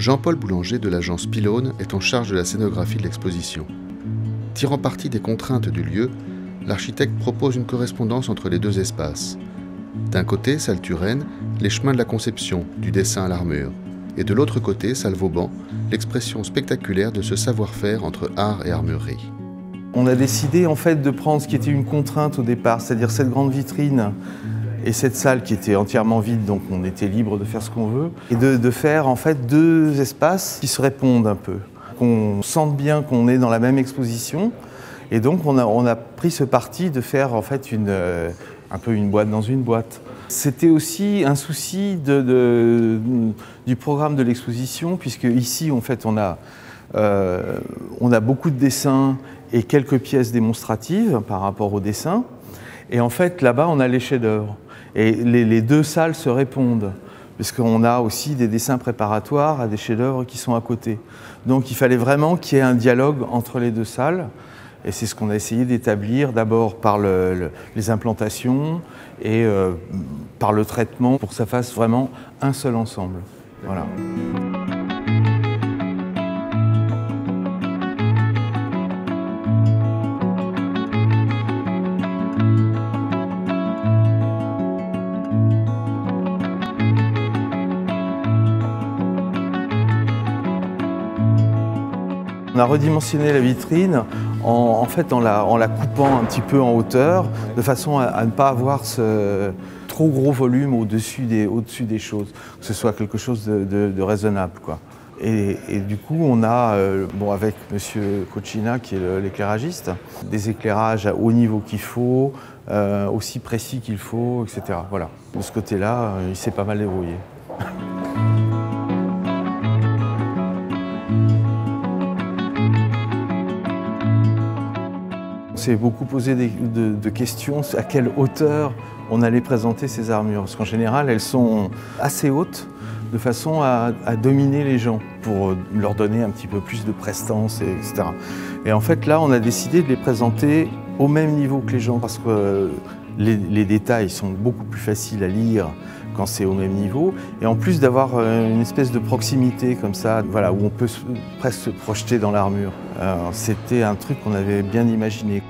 Jean-Paul Boulanger de l'agence Pylone est en charge de la scénographie de l'exposition. Tirant parti des contraintes du lieu, l'architecte propose une correspondance entre les deux espaces. D'un côté, salle Turenne, les chemins de la conception, du dessin à l'armure. Et de l'autre côté, salle Vauban, l'expression spectaculaire de ce savoir-faire entre art et armurerie. On a décidé en fait de prendre ce qui était une contrainte au départ, c'est-à-dire cette grande vitrine et cette salle qui était entièrement vide, donc on était libre de faire ce qu'on veut, et de faire en fait deux espaces qui se répondent un peu, qu'on sente bien qu'on est dans la même exposition, et donc on a pris ce parti de faire en fait un peu une boîte dans une boîte. C'était aussi un souci du programme de l'exposition, puisque ici en fait on a beaucoup de dessins et quelques pièces démonstratives par rapport aux dessins, et en fait là-bas on a les chefs-d'œuvre. Et les deux salles se répondent, puisqu'on a aussi des dessins préparatoires à des chefs-d'œuvre qui sont à côté. Donc il fallait vraiment qu'il y ait un dialogue entre les deux salles, et c'est ce qu'on a essayé d'établir d'abord par les implantations et par le traitement pour que ça fasse vraiment un seul ensemble. Voilà. On a redimensionné la vitrine en la coupant un petit peu en hauteur, de façon à ne pas avoir ce trop gros volume au-dessus des choses, que ce soit quelque chose de raisonnable, quoi. Et du coup, on a, avec M. Cochina, qui est l'éclairagiste, des éclairages au niveau qu'il faut, aussi précis qu'il faut, etc. Voilà. De ce côté-là, il s'est pas mal débrouillé. On s'est beaucoup posé de questions à quelle hauteur on allait présenter ces armures. Parce qu'en général, elles sont assez hautes, de façon à dominer les gens, pour leur donner un petit peu plus de prestance, etc. Et en fait, là, on a décidé de les présenter au même niveau que les gens, parce que les détails sont beaucoup plus faciles à lire quand c'est au même niveau. Et en plus d'avoir une espèce de proximité comme ça, voilà, où on peut presque se projeter dans l'armure. C'était un truc qu'on avait bien imaginé.